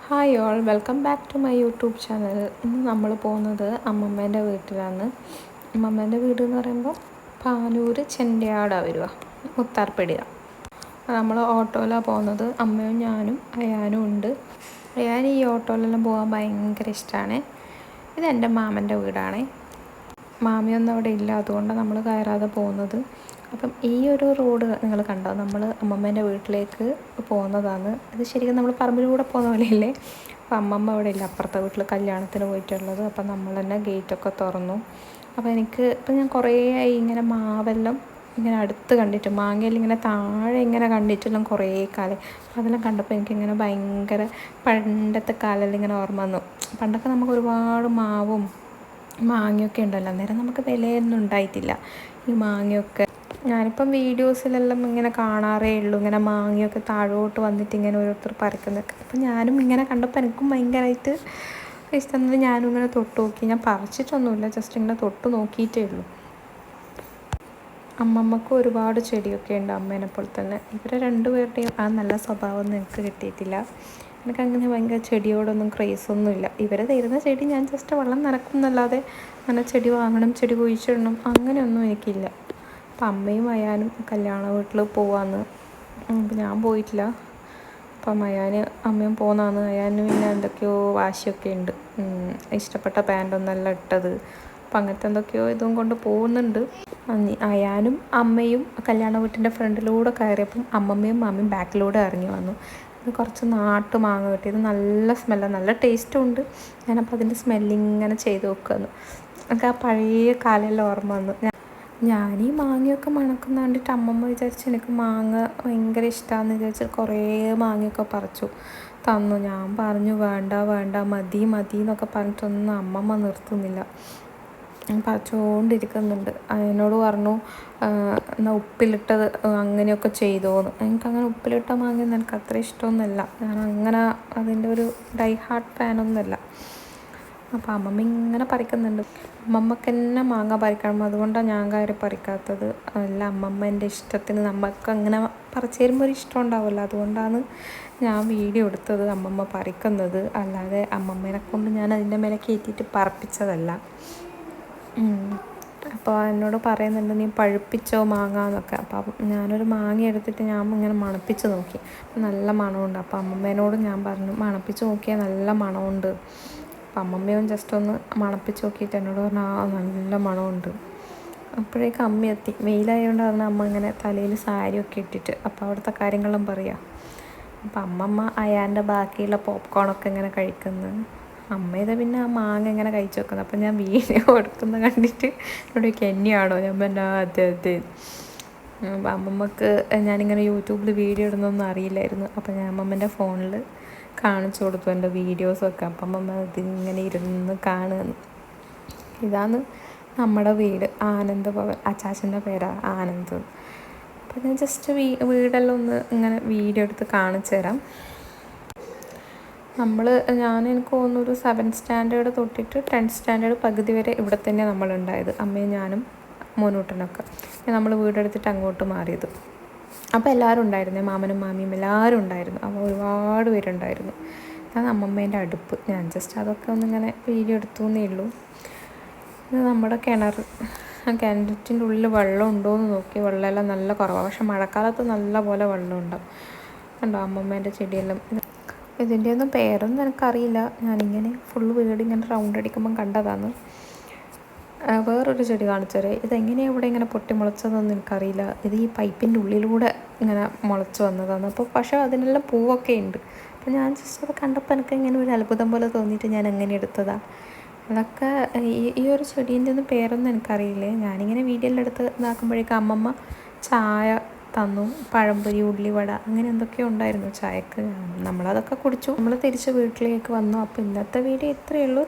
Hi all, welcome back to my YouTube channel. ഇന്ന് നമ്മൾ പോകുന്നത് അമ്മമ്മേൻ്റെ വീട്ടിലാണ്. അമ്മമ്മേൻ്റെ വീട് എന്ന് പറയുമ്പോൾ പാനൂർ ചെണ്ടയാടാണ് വരിക, മുത്താർപ്പടിയ. നമ്മൾ ഓട്ടോയിലാണ് പോകുന്നത്. അമ്മയും ഞാനും അയാനും ഉണ്ട്. അയാൻ ഈ ഓട്ടോയിലെല്ലാം പോകാൻ ഭയങ്കര ഇഷ്ടമാണ്. ഇതെൻ്റെ മാമൻ്റെ വീടാണ്. മാമിയൊന്നും അവിടെ ഇല്ല, അതുകൊണ്ടാണ് നമ്മൾ കയറാതെ പോകുന്നത്. അപ്പം ഈ ഒരു റോഡ് നിങ്ങൾ കണ്ടോ, നമ്മൾ അമ്മമ്മേൻ്റെ വീട്ടിലേക്ക് പോകുന്നതാണ്. ഇത് ശരിക്കും നമ്മൾ പറമ്പിലൂടെ പോകുന്ന പോലെയല്ലേ. അപ്പം അമ്മമ്മ അവിടെ ഇല്ല, അപ്പുറത്തെ വീട്ടിൽ കല്യാണത്തിന് പോയിട്ടുള്ളത്. അപ്പം നമ്മൾ തന്നെ ഗേറ്റൊക്കെ തുറന്നു. അപ്പോൾ ഇപ്പം ഞാൻ കുറേ ആയി ഇങ്ങനെ മാവെല്ലാം ഇങ്ങനെ അടുത്ത് കണ്ടിട്ട്, മാങ്ങയെല്ലാം ഇങ്ങനെ താഴെ ഇങ്ങനെ കണ്ടിട്ടെല്ലാം കുറേ കാലം. അതെല്ലാം കണ്ടപ്പോൾ എനിക്കിങ്ങനെ ഭയങ്കര പണ്ടത്തെ കാലമെല്ലാം ഇങ്ങനെ ഓർമ്മ വന്നു. പണ്ടൊക്കെ നമുക്ക് ഒരുപാട് മാവും മാങ്ങയൊക്കെ ഉണ്ടല്ലോ, അന്നേരം നമുക്ക് വിലയൊന്നും ഉണ്ടായിട്ടില്ല ഈ മാങ്ങയൊക്കെ. ഞാനിപ്പം വീഡിയോസിലെല്ലാം ഇങ്ങനെ കാണാറേ ഉള്ളൂ, ഇങ്ങനെ മാങ്ങയൊക്കെ താഴോട്ട് വന്നിട്ട് ഇങ്ങനെ ഓരോരുത്തർ പറിക്കുന്നതൊക്കെ. അപ്പം ഞാനും ഇങ്ങനെ കണ്ടപ്പോൾ എനിക്കും ഭയങ്കരമായിട്ട് ഇഷ്ടം. ഞാനും ഇങ്ങനെ തൊട്ട് നോക്കി. ഞാൻ പറിച്ചിട്ടൊന്നുമില്ല, ജസ്റ്റ് ഇങ്ങനെ തൊട്ട് നോക്കിയിട്ടേ ഉള്ളൂ. അമ്മമ്മക്ക് ഒരുപാട് ചെടിയൊക്കെ ഉണ്ട്, അമ്മേനെ പോലെ തന്നെ. ഇവരെ രണ്ടുപേരുടെയും ആ നല്ല സ്വഭാവമൊന്നും എനിക്ക് കിട്ടിയിട്ടില്ല. എനിക്കങ്ങനെ ഭയങ്കര ചെടിയോടൊന്നും ക്രേസൊന്നുമില്ല. ഇവർ തരുന്ന ചെടി ഞാൻ ജസ്റ്റ് വെള്ളം നനക്കുന്നല്ലാതെ അങ്ങനെ ചെടി വാങ്ങണം, ചെടി കുഴിച്ചിടണം അങ്ങനെയൊന്നും എനിക്കില്ല. അപ്പം അമ്മയും അയാനും കല്യാണ വീട്ടിൽ പോവാന്ന്. ഞാൻ പോയിട്ടില്ല. അപ്പം അമ്മയും പോന്നാന്ന്. അയാനും പിന്നെ എന്തൊക്കെയോ വാശിയൊക്കെ ഉണ്ട്, ഇഷ്ടപ്പെട്ട പാൻറ്റൊന്നല്ല ഇട്ടത്. അപ്പം അങ്ങനത്തെ എന്തൊക്കെയോ ഇതും കൊണ്ട് പോകുന്നുണ്ട്. അയാനും അമ്മയും കല്യാണ വീട്ടിൻ്റെ ഫ്രണ്ടിലൂടെ കയറിയപ്പം അമ്മമ്മയും മാമിയും ബാക്കിലൂടെ ഇറങ്ങി വന്നു. ഇത് കുറച്ച് നാട്ടു മാങ്ങ കിട്ടിയത്, നല്ല സ്മെല്ലാണ്, നല്ല ടേസ്റ്റും ഉണ്ട്. ഞാനപ്പോൾ അതിൻ്റെ സ്മെല്ലിങ്ങനെ ചെയ്ത് നോക്കുകയെന്ന്. എനിക്ക് ആ പഴയ കാലമെല്ലാം ഓർമ്മ വന്നു. ഞാൻ ഈ മാങ്ങയൊക്കെ മണക്കുന്ന കണ്ടിട്ട് അമ്മമ്മ വിചാരിച്ചു എനിക്ക് മാങ്ങ ഭയങ്കര ഇഷ്ടമാണെന്ന് വിചാരിച്ച് കുറേ മാങ്ങയൊക്കെ പറിച്ചു തന്നു. ഞാൻ പറഞ്ഞു വേണ്ട വേണ്ട, മതി മതി എന്നൊക്കെ പറഞ്ഞിട്ടൊന്നും അമ്മമ്മ നിർത്തുന്നില്ല, പറിച്ചുകൊണ്ടിരിക്കുന്നുണ്ട്. എന്നോട് പറഞ്ഞു എന്നാൽ ഉപ്പിലിട്ടത് അങ്ങനെയൊക്കെ ചെയ്തോന്ന്. എനിക്കങ്ങനെ ഉപ്പിലിട്ട മാങ്ങയൊന്നും എനിക്ക് അത്ര ഇഷ്ടമൊന്നുമല്ല. ഞാൻ അങ്ങനെ അതിൻ്റെ ഒരു ഡൈ ഹാർട്ട് ഫാനൊന്നുമല്ല. അപ്പോൾ അമ്മമ്മ ഇങ്ങനെ പറിക്കുന്നുണ്ട്. അമ്മമ്മക്ക് തന്നെ മാങ്ങ പറിക്കണം, അതുകൊണ്ടാണ് ഞാൻ കയറി പറിക്കാത്തത്. അല്ല, അമ്മമ്മേൻ്റെ ഇഷ്ടത്തിന് നമുക്ക് അങ്ങനെ പറിച്ചു തരുമ്പോൾ ഒരു ഇഷ്ടം ഉണ്ടാവുമല്ലോ, അതുകൊണ്ടാണ് ഞാൻ വീഡിയോ എടുത്തത് അമ്മമ്മ പറിക്കുന്നത്. അല്ലാതെ അമ്മമ്മേനെ കൊണ്ട് ഞാൻ അതിൻ്റെ മേലെ കയറ്റിയിട്ട് പറപ്പിച്ചതല്ല. അപ്പോൾ എന്നോട് പറയുന്നുണ്ട് നീ പഴുപ്പിച്ചോ മാങ്ങ എന്നൊക്കെ. അപ്പോൾ ഞാനൊരു മാങ്ങ എടുത്തിട്ട് ഞാൻ ഇങ്ങനെ മണപ്പിച്ച് നോക്കി, നല്ല മണമുണ്ട്. അപ്പോൾ അമ്മമ്മേനോട് ഞാൻ പറഞ്ഞു മണപ്പിച്ച് നോക്കിയാൽ നല്ല മണമുണ്ട്. അപ്പം അമ്മമ്മയും ജസ്റ്റ് ഒന്ന് മണപ്പിച്ച് നോക്കിയിട്ട് എന്നോട് പറഞ്ഞു നല്ല മണമുണ്ട്. അപ്പോഴേക്കും അമ്മ എത്തി. വെയിലായതുകൊണ്ട് പറഞ്ഞ അമ്മ ഇങ്ങനെ തലയിൽ സാരിയൊക്കെ ഇട്ടിട്ട് അപ്പോൾ അവിടുത്തെ കാര്യങ്ങളും പറയാം. അപ്പം അമ്മമ്മ അയാൻ്റെ ബാക്കിയുള്ള പോപ്കോണൊക്കെ ഇങ്ങനെ കഴിക്കുന്നു. അമ്മ ഇത് പിന്നെ ആ മാങ്ങ ഇങ്ങനെ കഴിച്ച് വെക്കുന്നത്. അപ്പം ഞാൻ വീഡിയോ എടുക്കുന്ന കണ്ടിട്ട് എന്നോട് എന്നെയാണോ, ഞാൻ പറഞ്ഞ അതെ അതെ. അപ്പം അമ്മമ്മക്ക് ഞാനിങ്ങനെ യൂട്യൂബിൽ വീഡിയോ ഇടുന്നൊന്നും അറിയില്ലായിരുന്നു. അപ്പം ഞാൻ അമ്മമ്മൻ്റെ ഫോണിൽ കാണിച്ചു കൊടുത്തു എൻ്റെ വീഡിയോസൊക്കെ. അപ്പം അമ്മമ്മ ഇതിങ്ങനെ ഇരുന്ന് കാണുന്നു. ഇതാണ് നമ്മുടെ വീട്, ആനന്ദ ഭവൻ. അച്ചാച്ചൻ്റെ പേരാണ് ആനന്ദ്. അപ്പം ഞാൻ ജസ്റ്റ് വീടെല്ലാം ഒന്ന് ഇങ്ങനെ വീഡിയോ എടുത്ത് കാണിച്ചു തരാം. എനിക്ക് തോന്നുന്നു ഒരു 7th സ്റ്റാൻഡേർഡ് തൊട്ടിട്ട് 10th സ്റ്റാൻഡേർഡ് പകുതി വരെ ഇവിടെ തന്നെയാണ് നമ്മളുണ്ടായത്, അമ്മയും ഞാനും മോനൂട്ടനൊക്കെ. നമ്മൾ വീടെടുത്തിട്ട് അങ്ങോട്ട് മാറിയത്. അപ്പോൾ എല്ലാവരും ഉണ്ടായിരുന്നു, മാമനും മാമിയും എല്ലാവരും ഉണ്ടായിരുന്നു. അപ്പോൾ ഒരുപാട് പേരുണ്ടായിരുന്നു. അതാണ് അമ്മമ്മേൻ്റെ അടുപ്പ്. ഞാൻ ജസ്റ്റ് അതൊക്കെ ഒന്നിങ്ങനെ വീഡിയോ എടുത്തു എന്നേ ഉള്ളൂ. ഇത് നമ്മുടെ കിണർ. ആ കിണറ്റിൻ്റെ ഉള്ളിൽ വെള്ളം ഉണ്ടോ എന്ന് നോക്കി. വെള്ളമെല്ലാം നല്ല കുറവാണ്, പക്ഷെ മഴക്കാലത്ത് നല്ല പോലെ വെള്ളം ഉണ്ടാവും. കണ്ടോ അമ്മമ്മേൻ്റെ ചെടിയെല്ലാം. ഇതിൻ്റെ ഒന്നും പേരൊന്നും എനിക്കറിയില്ല. ഞാനിങ്ങനെ ഫുള്ള് വീട് ഇങ്ങനെ റൗണ്ട് അടിക്കുമ്പം കണ്ടതാണ്. വേറൊരു ചെടി കാണിച്ചാൽ ഇതെങ്ങനെയാണ് ഇവിടെ ഇങ്ങനെ പൊട്ടി മുളച്ചതെന്നൊന്നും എനിക്കറിയില്ല. ഇത് ഈ പൈപ്പിൻ്റെ ഉള്ളിലൂടെ ഇങ്ങനെ മുളച്ച് വന്നതാണ്. അപ്പോൾ പക്ഷേ അതിനെല്ലാം പൂവൊക്കെ ഉണ്ട്. അപ്പോൾ ഞാൻ ജസ്റ്റ് അത് കണ്ടപ്പോൾ എനിക്ക് ഇങ്ങനെ ഒരു അത്ഭുതം പോലെ തോന്നിയിട്ട് ഞാൻ അങ്ങനെ എടുത്തതാണ്. അതൊക്കെ ഈ ഒരു ചെടീൻ്റെ ഒന്നും പേരൊന്നും എനിക്കറിയില്ലേ. ഞാനിങ്ങനെ വീഡിയോയിൽ എടുത്ത് ഇതാക്കുമ്പോഴേക്കും അമ്മമ്മ ചായ തന്നു, പഴംപൊരി, ഉള്ളിവട, അങ്ങനെ എന്തൊക്കെയോ ഉണ്ടായിരുന്നു ചായക്ക്. നമ്മളതൊക്കെ കുടിച്ചു. നമ്മൾ തിരിച്ച് വീട്ടിലേക്ക് വന്നു. അപ്പോൾ ഇന്നത്തെ വീഡിയോ ഇത്രയേ ഉള്ളൂ.